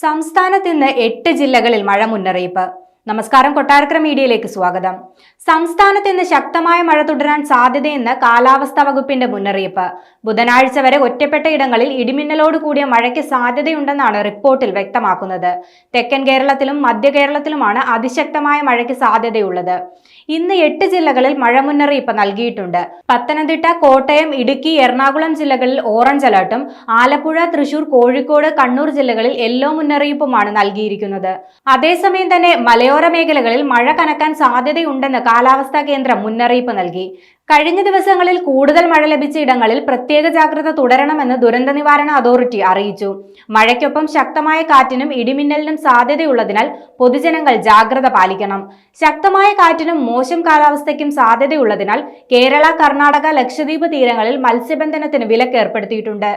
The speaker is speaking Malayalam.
സംസ്ഥാനത്ത് ഇന്ന് 8 ജില്ലകളിൽ മഴ മുന്നറിയിപ്പ്. നമസ്കാരം, കൊട്ടാരക്കര മീഡിയയിലേക്ക് സ്വാഗതം. സംസ്ഥാനത്ത് ഇന്ന് ശക്തമായ മഴ തുടരാൻ സാധ്യതയെന്ന് കാലാവസ്ഥാ വകുപ്പിന്റെ മുന്നറിയിപ്പ്. ബുധനാഴ്ച വരെ ഒറ്റപ്പെട്ട ഇടങ്ങളിൽ ഇടിമിന്നലോട് കൂടിയ മഴയ്ക്ക് സാധ്യതയുണ്ടെന്നാണ് റിപ്പോർട്ടിൽ വ്യക്തമാക്കുന്നത്. തെക്കൻ കേരളത്തിലും മധ്യ കേരളത്തിലുമാണ് അതിശക്തമായ മഴയ്ക്ക് സാധ്യതയുള്ളത്. ഇന്ന് 8 ജില്ലകളിൽ മഴ മുന്നറിയിപ്പ് നൽകിയിട്ടുണ്ട്. പത്തനംതിട്ട, കോട്ടയം, ഇടുക്കി, എറണാകുളം ജില്ലകളിൽ ഓറഞ്ച് അലർട്ടും ആലപ്പുഴ, തൃശൂർ, കോഴിക്കോട്, കണ്ണൂർ ജില്ലകളിൽ യെല്ലോ മുന്നറിയിപ്പുമാണ് നൽകിയിരിക്കുന്നത്. അതേസമയം തന്നെ മലയോര മേഖലകളിൽ മഴ കനക്കാൻ സാധ്യതയുണ്ടെന്ന് കാലാവസ്ഥാ കേന്ദ്രം മുന്നറിയിപ്പ് നൽകി. കഴിഞ്ഞ ദിവസങ്ങളിൽ കൂടുതൽ മഴ ലഭിച്ച ഇടങ്ങളിൽ പ്രത്യേക ജാഗ്രത തുടരണമെന്ന് ദുരന്ത നിവാരണ അതോറിറ്റി അറിയിച്ചു. മഴയ്ക്കൊപ്പം ശക്തമായ കാറ്റിനും ഇടിമിന്നലിനും സാധ്യതയുള്ളതിനാൽ പൊതുജനങ്ങൾ ജാഗ്രത പാലിക്കണം. ശക്തമായ കാറ്റിനും മോശം കാലാവസ്ഥയ്ക്കും സാധ്യതയുള്ളതിനാൽ കേരള, കർണാടക, ലക്ഷദ്വീപ് തീരങ്ങളിൽ മത്സ്യബന്ധനത്തിന് വിലക്ക് ഏർപ്പെടുത്തിയിട്ടുണ്ട്.